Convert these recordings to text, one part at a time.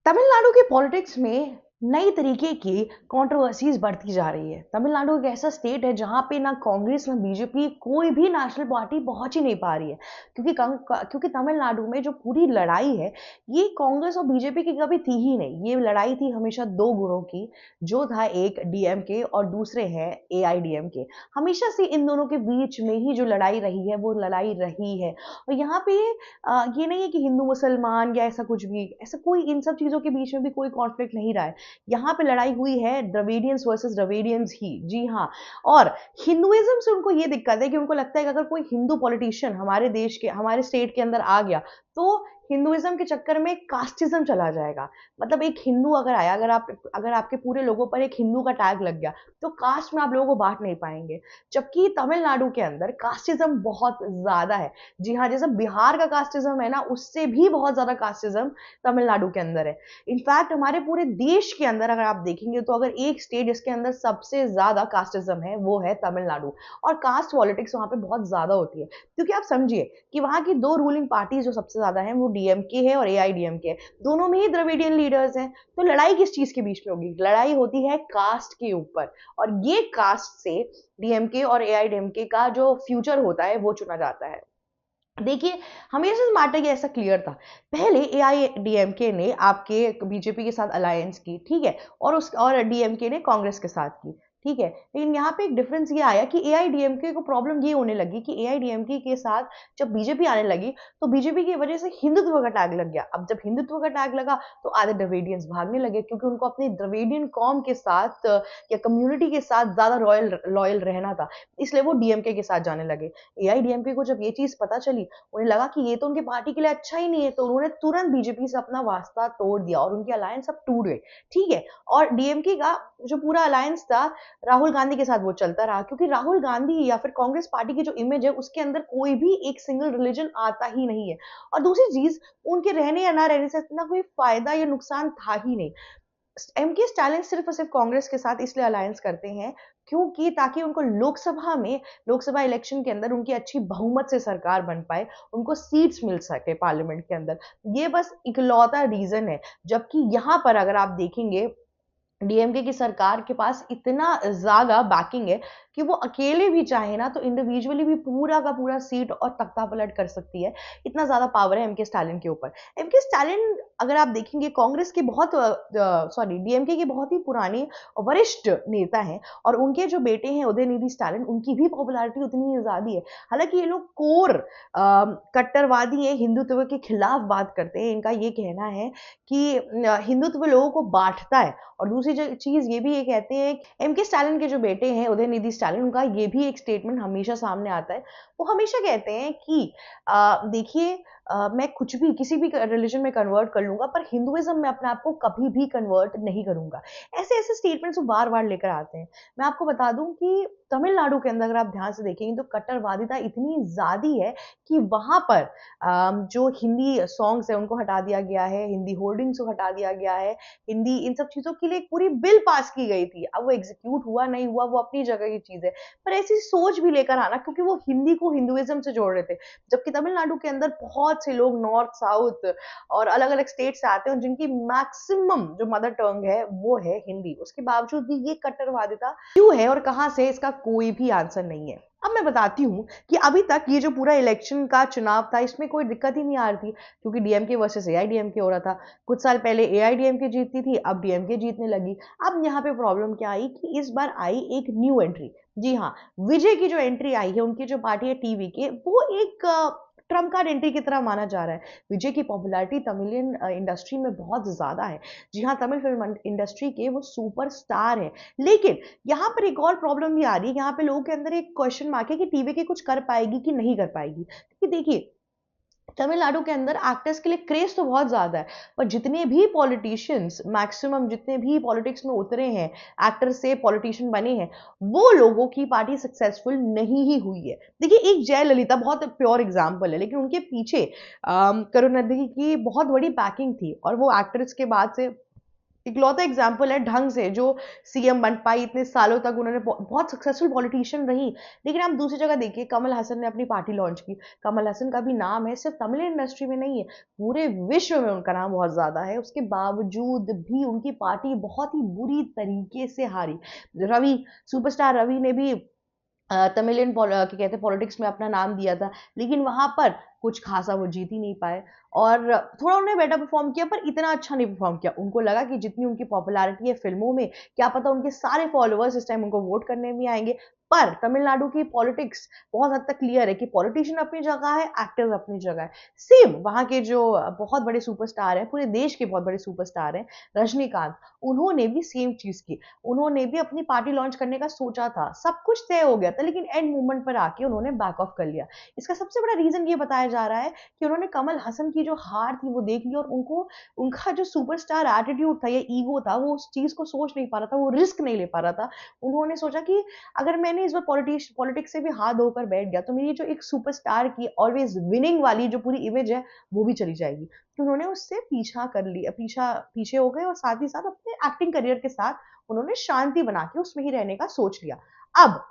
तमिलनाडु की पॉलिटिक्स में नई तरीके की कंट्रोवर्सीज बढ़ती जा रही है। तमिलनाडु एक ऐसा स्टेट है जहाँ पे ना कांग्रेस ना बीजेपी कोई भी नेशनल पार्टी पहुंच ही नहीं पा रही है, क्योंकि तमिलनाडु में जो पूरी लड़ाई है ये कांग्रेस और बीजेपी की कभी थी ही नहीं। ये लड़ाई थी हमेशा दो गुटों की, जो था एक डीएमके और दूसरे है एआईडीएमके। हमेशा से इन दोनों के बीच में ही जो लड़ाई रही है वो लड़ाई रही है। और यहाँ पे ये नहीं है कि हिंदू मुसलमान या ऐसा कुछ भी, ऐसा कोई इन सब चीजों के बीच में भी कोई कॉन्फ्लिक्ट नहीं रहा है। यहाँ पे लड़ाई हुई है द्रविडियंस वर्सेस द्रविडियंस ही, जी हाँ। और हिंदुइज्म से उनको ये दिक्कत है कि उनको लगता है कि अगर कोई हिंदू पॉलिटिशियन हमारे देश के, हमारे स्टेट के अंदर आ गया तो हिंदुइज्म के चक्कर में कास्टिज्म चला जाएगा। मतलब एक हिंदू अगर आया, अगर आपके पूरे लोगों पर एक हिंदू का टैग लग गया तो कास्ट में आप लोगों को बांट नहीं पाएंगे। जबकि तमिलनाडु के अंदर कास्टिज्म बहुत ज्यादा है। जी हाँ, जैसे बिहार का कास्टिज्म है ना, उससे भी बहुत ज्यादा कास्टिज्म तमिलनाडु के अंदर है। इनफैक्ट हमारे पूरे देश के अंदर अगर आप देखेंगे तो अगर एक स्टेट जिसके अंदर सबसे ज्यादा कास्टिज्म है वो है तमिलनाडु। और कास्ट पॉलिटिक्स वहां पे बहुत ज्यादा होती है, क्योंकि आप समझिए कि वहां की दो रूलिंग पार्टी जो सबसे ज्यादा है वो डीएमके है और एआईडीएमके है। दोनों में ही द्रविडियन लीडर्स हैं। तो लड़ाई किस चीज के बीच में होगी? लड़ाई होती है कास्ट के ऊपर। और ये कास्ट से डीएमके और एआईडीएमके का जो फ्यूचर होता है वो चुना जाता है। देखिए, हमेशा से मैटर ये ऐसा क्लियर था। पहले एआईडीएमके ने आपके बीजेपी के साथ अलायंस की, ठीक है, और डीएमके ने कांग्रेस के साथ की, ठीक है। लेकिन यहाँ पे एक डिफरेंस ये आया कि एआईडीएमके को प्रॉब्लम ये होने लगी कि एआईडीएमके के साथ जब बीजेपी आने लगी तो बीजेपी की वजह से हिंदुत्व का टैग लग गया। अब जब हिंदुत्व का टैग लगा तो आधे द्रविडियंस भागने लगे, क्योंकि उनको अपनी द्रविडियन कॉम के साथ या कम्युनिटी के साथ ज्यादा लॉयल रहना था, इसलिए वो डीएमके के साथ जाने लगे। एआईडीएमके को जब ये चीज पता चली, उन्हें लगा कि ये तो उनकी पार्टी के लिए अच्छा ही नहीं है, तो उन्होंने तुरंत बीजेपी से अपना वास्ता तोड़ दिया और उनकी अलायंस अब टूट गई, ठीक है। और डीएमके का जो पूरा अलायंस था राहुल गांधी के साथ वो चलता रहा, क्योंकि राहुल गांधी या फिर कांग्रेस पार्टी की जो इमेज है उसके अंदर कोई भी एक सिंगल रिलीजन आता ही नहीं है। और दूसरी चीज, उनके रहने या ना रहने से इतना कोई फायदा या नुकसान था ही नहीं। एम के स्टालिन सिर्फ और सिर्फ कांग्रेस के साथ इसलिए अलायंस करते हैं क्योंकि ताकि उनको लोकसभा इलेक्शन के अंदर उनकी अच्छी बहुमत से सरकार बन पाए, उनको सीट्स मिल सके पार्लियामेंट के अंदर। ये बस इकलौता रीजन है। जबकि यहाँ पर अगर आप देखेंगे, डीएमके की सरकार के पास इतना ज्यादा बैकिंग है कि वो अकेले भी चाहे ना तो इंडिविजुअली भी पूरा का पूरा सीट और तख्ता पलट कर सकती है। इतना ज्यादा पावर है एमके स्टालिन के ऊपर। एमके स्टालिन अगर आप देखेंगे कांग्रेस के बहुत डीएमके के बहुत ही पुराने और वरिष्ठ नेता हैं। और उनके जो बेटे हैं उदयनिधि स्टालिन, उनकी भी पॉपुलैरिटी उतनी ही ज्यादा है। हालांकि ये लोग कोर कट्टरवादी है, हिंदुत्व के खिलाफ बात करते हैं। इनका ये कहना है कि हिंदुत्व लोगों को बांटता है। और दूसरी चीज ये भी ये कहते हैं, एमके स्टालिन के जो बेटे हैं उदयनिधि स्टालिन, उनका ये भी एक स्टेटमेंट हमेशा सामने आता है। वो हमेशा कहते हैं कि देखिए, मैं कुछ भी किसी भी रिलीजन में कन्वर्ट कर लूंगा पर हिंदुइज्म में अपने आप को कभी भी कन्वर्ट नहीं करूंगा। ऐसे ऐसे स्टेटमेंट्स वो बार बार लेकर आते हैं। मैं आपको बता दूं कि तमिलनाडु के अंदर अगर आप ध्यान से देखेंगे तो कट्टरवादिता इतनी ज्यादा है कि वहां पर जो हिंदी सॉन्ग्स है उनको हटा दिया गया है, हिंदी होर्डिंग्स को हटा दिया गया है, हिंदी इन सब चीजों के लिए एक पूरी बिल पास की गई थी। अब वो एग्जीक्यूट हुआ नहीं हुआ वो अपनी जगह की चीज है, पर ऐसी सोच भी लेकर आना, क्योंकि वो हिंदी को हिंदुइज्म से जोड़ रहे थे। जबकि तमिलनाडु के अंदर बहुत से लोग नॉर्थ साउथ और अलग अलग स्टेट से आते हैं जिनकी मैक्सिमम जो मदर टंग है वो है हिंदी। उसके बावजूद भी ये कट्टरवादिता क्यों है और कहां से, इसका कोई भी आंसर नहीं है। अब मैं बताती हूँ कि अभी तक ये जो पूरा इलेक्शन का चुनाव था इसमें कोई दिक्कत ही नहीं आ रही थी, क्योंकि डीएमके वर्सेस एआईडीएमके हो रहा था। कुछ साल पहले एआईडीएमके जीतती थी, अब डीएमके जीतने लगी। अब यहाँ पे प्रॉब्लम क्या आई कि इस बार आई एक न्यू एंट्री। जी हाँ, विजय की जो एंट्री आई है, उनकी जो पार्टी है टीवीके, वो एक ट्रम्प कार्ड एंट्री की तरह माना जा रहा है। विजय की पॉपुलैरिटी तमिलियन इंडस्ट्री में बहुत ज्यादा है। जी हाँ, तमिल फिल्म इंडस्ट्री के वो सुपरस्टार है। लेकिन यहाँ पर एक और प्रॉब्लम भी आ रही है। यहाँ पे लोगों के अंदर एक क्वेश्चन मार्क है कि टीवीके कुछ कर पाएगी कि नहीं कर पाएगी। क्योंकि देखिए, तमिलनाडु के अंदर एक्टर्स के लिए क्रेज तो बहुत ज्यादा है, पर जितने भी पॉलिटिशियंस, मैक्सिमम जितने भी पॉलिटिक्स में उतरे हैं, एक्टर से पॉलिटिशियन बने हैं, वो लोगों की पार्टी सक्सेसफुल नहीं ही हुई है। देखिए, एक जयललिता बहुत प्योर एग्जाम्पल है, लेकिन उनके पीछे करुणानिधि की बहुत बड़ी बैकिंग थी और वो एक्ट्रेस के बाद से इकलौता एग्जाम्पल है ढंग से जो सीएम बन पाई, इतने सालों तक उन्होंने बहुत सक्सेसफुल पॉलिटिशियन रही। लेकिन आप दूसरी जगह देखिए, कमल हसन ने अपनी पार्टी लॉन्च की। कमल हसन का भी नाम है, सिर्फ तमिल इंडस्ट्री में नहीं है, पूरे विश्व में उनका नाम बहुत ज्यादा है। उसके बावजूद भी उनकी पार्टी बहुत ही बुरी तरीके से हारी। रवि, सुपरस्टार रवि ने भी तमिलियन क्या कहते हैं पॉलिटिक्स में अपना नाम दिया था, लेकिन वहां पर कुछ खासा वो जीत ही नहीं पाए। और थोड़ा उन्होंने बेटर परफॉर्म किया, पर इतना अच्छा नहीं परफॉर्म किया। उनको लगा कि जितनी उनकी पॉपुलैरिटी है फिल्मों में, क्या पता उनके सारे फॉलोअर्स इस टाइम उनको वोट करने भी आएंगे। पर तमिलनाडु की पॉलिटिक्स बहुत हद तक क्लियर है कि पॉलिटिशियन अपनी जगह है, एक्टर्स अपनी जगह है। सेम वहां के जो बहुत बड़े सुपरस्टार हैं, पूरे देश के बहुत बड़े सुपरस्टार हैं, रजनीकांत, उन्होंने भी सेम चीज की। उन्होंने भी अपनी पार्टी लॉन्च करने का सोचा था, सब कुछ तय हो गया था, लेकिन एंड मोमेंट पर आके उन्होंने बैक ऑफ कर लिया। इसका सबसे बड़ा रीजन ये बताया जा रहा है कि उन्होंने कमल हसन की जो हार थी वो देख ली, और उनको उनका जो सुपरस्टार एटीट्यूड था या ईगो था, वो उस चीज को सोच नहीं पा रहा था, वो रिस्क नहीं ले पा रहा था। उन्होंने सोचा कि अगर मैंने इस बार पॉलिटिक्स से भी हाथ धोकर बैठ गया तो मेरी जो एक सुपरस्टार की ऑलवेज विनिंग वाली जो पूरी इमेज है वो भी चली जाएगी। तो उन्होंने उससे पीछा कर लिया, पीछे हो गए, और साथ ही साथ अपने एक्टिंग करियर के साथ उन्होंने शांति बना के उसमें ही रहने का सोच लिया। अब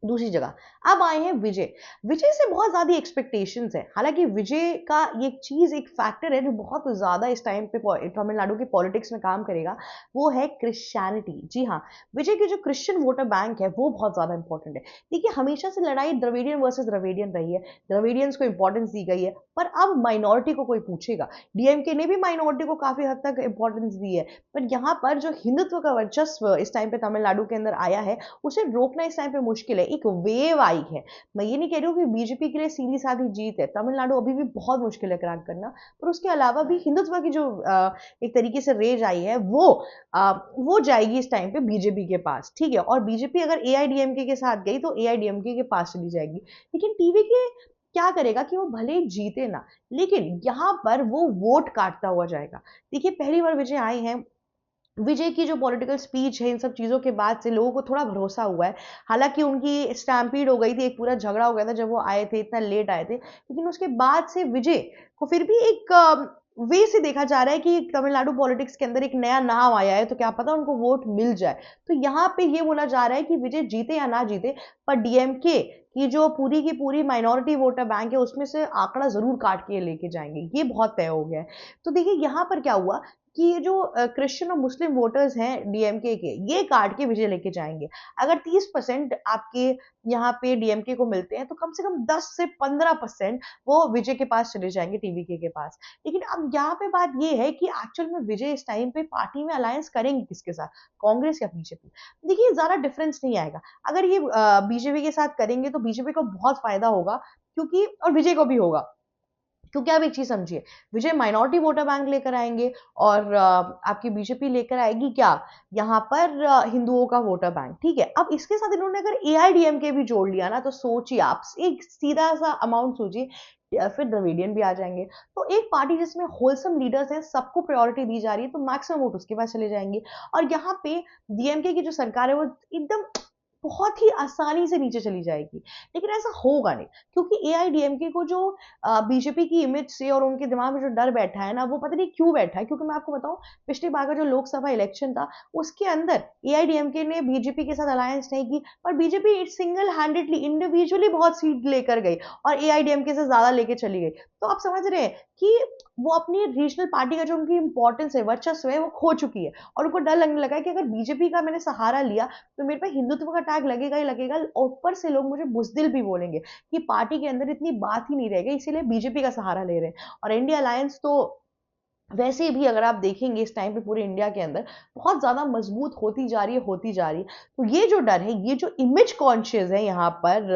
दूसरी जगह अब आए हैं विजय। विजय से बहुत ज्यादा एक्सपेक्टेशंस है। हालांकि विजय का ये चीज, एक फैक्टर है जो बहुत ज्यादा इस टाइम पे तमिलनाडु के पॉलिटिक्स में काम करेगा, वो है क्रिश्चियनिटी। जी हाँ, विजय की जो क्रिश्चियन वोटर बैंक है वो बहुत ज्यादा इंपॉर्टेंट है। देखिए, हमेशा से लड़ाई द्रविडियन वर्सेस द्रविडियन रही है, द्रविडियंस को इंपॉर्टेंस दी गई है, पर अब माइनॉरिटी को कोई पूछेगा। डीएमके ने भी माइनॉरिटी को काफी हद तक इंपॉर्टेंस दी है, पर यहाँ पर जो हिंदुत्व का वर्चस्व इस टाइम पे तमिलनाडु के अंदर आया है, उसे रोकना इस टाइम पे मुश्किल है। एक वेव आई है। मैं ये नहीं कह रही हूँ कि बीजेपी के लिए सीधी साधी जीत है, तमिलनाडु अभी भी बहुत मुश्किल है क्रैक करना, पर उसके अलावा भी हिंदुत्व की जो एक तरीके से रेज आई है वो जाएगी इस टाइम पे बीजेपी के पास, ठीक है। और बीजेपी अगर एआईडीएमके के साथ गई तो एआईडीएमके के पास चली जाएगी। लेकिन टीवी के क्या करेगा कि वो भले जीते ना, लेकिन यहाँ पर वो वोट काटता हुआ जाएगा। देखिए, पहली बार विजय आए हैं, विजय की जो पॉलिटिकल स्पीच है, इन सब चीजों के बाद से लोगों को थोड़ा भरोसा हुआ है। हालांकि उनकी स्टैम्पीड हो गई थी, एक पूरा झगड़ा हो गया था जब वो आए थे, इतना लेट आए थे, लेकिन उसके बाद से विजय को फिर भी एक वे से देखा जा रहा है कि तमिलनाडु पॉलिटिक्स के अंदर एक नया नाम आया है, तो क्या पता उनको वोट मिल जाए। तो यहाँ पे ये बोला जा रहा है कि विजय जीते या ना जीते, पर डीएमके की जो पूरी की पूरी माइनॉरिटी वोटर बैंक है उसमें से आंकड़ा जरूर काट के लेके जाएंगे, ये बहुत तय हो गया है। तो देखिए, यहाँ पर क्या हुआ कि ये जो क्रिश्चियन और मुस्लिम वोटर्स हैं डीएमके के, ये काट के विजय लेके जाएंगे। अगर 30% आपके यहाँ पे डीएमके को मिलते हैं, तो कम से कम 10 से 15% वो विजय के पास चले जाएंगे, टीवीके के पास। लेकिन अब यहाँ पे बात ये है कि एक्चुअल में विजय इस टाइम पे पार्टी में अलायंस करेंगे किसके साथ, कांग्रेस या बीजेपी? देखिए, ज्यादा डिफरेंस नहीं आएगा। अगर ये बीजेपी के साथ करेंगे तो बीजेपी को बहुत फायदा होगा, क्योंकि और विजय को भी होगा, क्योंकि आप एक चीज समझिए, विजय माइनॉरिटी वोटर बैंक लेकर आएंगे, और आपकी बीजेपी लेकर आएगी क्या, यहाँ पर हिंदुओं का वोटर बैंक, ठीक है। अब इसके साथ इन्होंने अगर एआईडीएमके भी जोड़ लिया ना, तो सोचिए आप, एक सीधा सा अमाउंट सोचिए, फिर द्रविडियन भी आ जाएंगे। तो एक पार्टी जिसमें होलसम लीडर्स हैं, सबको प्रायोरिटी दी जा रही है, तो मैक्सिमम वोट उसके पास चले जाएंगे। और यहाँ पे डीएमके की जो सरकार है वो एकदम बहुत ही आसानी से नीचे चली जाएगी। लेकिन ऐसा होगा नहीं, क्योंकि एआईडीएमके को जो बीजेपी की इमेज से और उनके दिमाग में जो डर बैठा है ना, वो पता नहीं क्यों बैठा है। क्योंकि मैं आपको बताऊं, पिछली बार का जो लोकसभा इलेक्शन था, उसके अंदर एआईडीएमके ने बीजेपी के साथ अलायंस नहीं की, पर बीजेपी सिंगल हैंडेडली इंडिविजुअली बहुत सीट लेकर गई और एआईडीएमके से ज्यादा लेके चली गई। तो आप समझ रहे हैं कि वो अपनी रीजनल पार्टी का जो उनकी इंपॉर्टेंस है, वर्चस्व है, वो खो चुकी है। और उनको डर लगने लगा है कि अगर बीजेपी का मैंने सहारा लिया तो मेरे पे हिंदुत्व का टैग लगेगा ही लगेगा, और ऊपर से लोग मुझे बुजदिल भी बोलेंगे कि पार्टी के अंदर इतनी बात ही नहीं रहेगी, इसीलिए बीजेपी का सहारा ले रहे हैं। और इंडिया अलायंस तो वैसे भी अगर आप देखेंगे इस टाइम पे पूरे इंडिया के अंदर बहुत ज्यादा मजबूत होती जा रही है, होती जा रही है। तो ये जो डर है, ये जो इमेज कॉन्शियस है यहाँ पर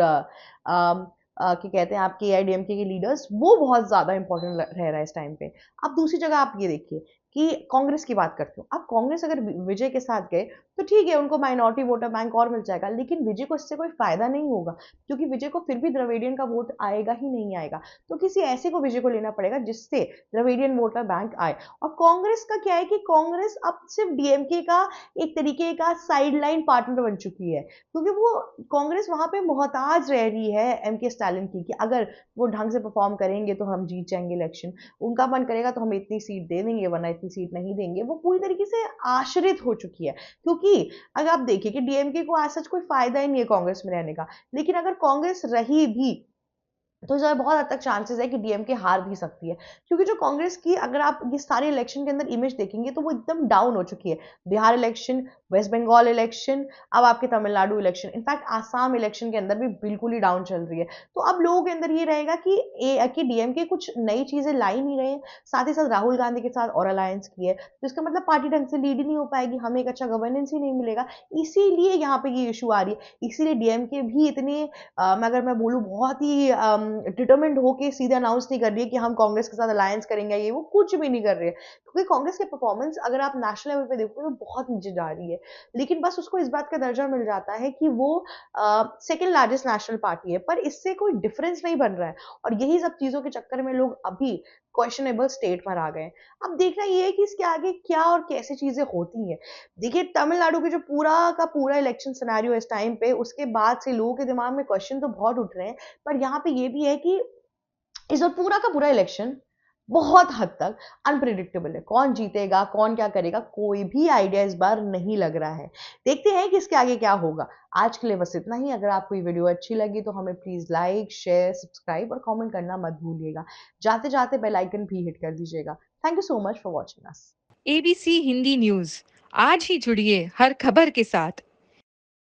क्या कहते हैं आपके एआईडीएमके के लीडर्स, वो बहुत ज्यादा इंपॉर्टेंट रह रहा है इस टाइम पे। अब दूसरी जगह आप ये देखिए कि कांग्रेस की बात करते हो। अब कांग्रेस अगर विजय के साथ गए तो ठीक है, उनको माइनॉरिटी वोटर बैंक और मिल जाएगा, लेकिन विजय को इससे कोई फायदा नहीं होगा, क्योंकि विजय को फिर भी द्रविडियन का वोट आएगा ही नहीं आएगा। तो किसी ऐसे को विजय को लेना पड़ेगा जिससे द्रविडियन वोटर बैंक आए। और कांग्रेस का क्या है कि कांग्रेस अब सिर्फ डीएमके का एक तरीके का साइडलाइन पार्टनर बन चुकी है, क्योंकि वो कांग्रेस वहां पे मोहताज रह रही है एमके स्टालिन की, कि अगर वो ढंग से परफॉर्म करेंगे तो हम जीत जाएंगे इलेक्शन, उनका मन करेगा तो हम इतनी सीट दे देंगे, वरना अपनी सीट नहीं देंगे, वो पूरी तरीके से आश्रित हो चुकी है। क्योंकि अगर आप देखिए कि डीएमके को आज सच कोई फ़ायदा ही नहीं है कांग्रेस में रहने का। लेकिन अगर कांग्रेस रही भी तो जो है बहुत हद तक चांसेस है कि डीएमके हार भी सकती है, क्योंकि जो कांग्रेस की अगर आप ये सारे इलेक्शन के अंदर इमेज देखेंगे तो वो एकदम डाउन हो चुकी है। बिहार इलेक्शन, वेस्ट बंगाल इलेक्शन, अब आपके Tamil Nadu election, in fact Assam election के अंदर भी बिल्कुल ही डाउन चल रही है। तो अब लोगों के अंदर ये रहेगा कि डीएमके कुछ नई चीजें ला ही नहीं रहे हैं, साथ ही साथ राहुल गांधी के साथ और अलायंस की है, तो इसका मतलब पार्टी ढंग से लीड ही नहीं हो पाएगी, हमें एक अच्छा गवर्नेंस ही नहीं मिलेगा। इसीलिए यहाँ पे ये इशू आ रही है, इसीलिए डीएमके भी इतने अगर मैं बोलूँ बहुत ही डिटरमिन्ड होके सीधे अनाउंस नहीं कर रही है कि हम कांग्रेस के साथ अलायंस करेंगे, ये वो कुछ भी नहीं कर रही है, क्योंकि कांग्रेस की परफॉर्मेंस अगर आप नेशनल लेवल पे देखोगे तो बहुत नीचे जा रही है। लेकिन बस उसको इस बात का दर्जा मिल जाता है कि वो सेकेंड लार्जेस्ट नेशनल पार्टी है, पर इससे कोई डिफरेंस नहीं बन रहा है, और यही सब चीजों के चक्कर में लोग अभी क्वेश्चनेबल स्टेट पर आ गए। अब देखना ये है कि इसके आगे क्या और कैसे चीजें होती हैं। देखिए तमिलनाडु के जो पूरा का पूरा इलेक्शन सिनेरियो इस टाइम पे, उसके बाद से लोगों के दिमाग में क्वेश्चन तो बहुत उठ रहे हैं, पर यहाँ पे ये भी है कि इस बार पूरा का पूरा इलेक्शन बहुत हद तक अनप्रिडिक्टेबल है। कौन जीतेगा, कौन क्या करेगा, कोई भी आइडिया इस बार नहीं लग रहा है। देखते हैं कि इसके आगे क्या होगा। आज के लिए बस इतना ही। अगर आपको ये वीडियो अच्छी लगी तो हमें प्लीज लाइक, शेयर, सब्सक्राइब और कमेंट करना मत भूलिएगा। जाते जाते बेल आइकन भी हिट कर दीजिएगा। Thank you so much for watching us. ABC Hindi news, आज ही जुड़िए हर खबर के साथ।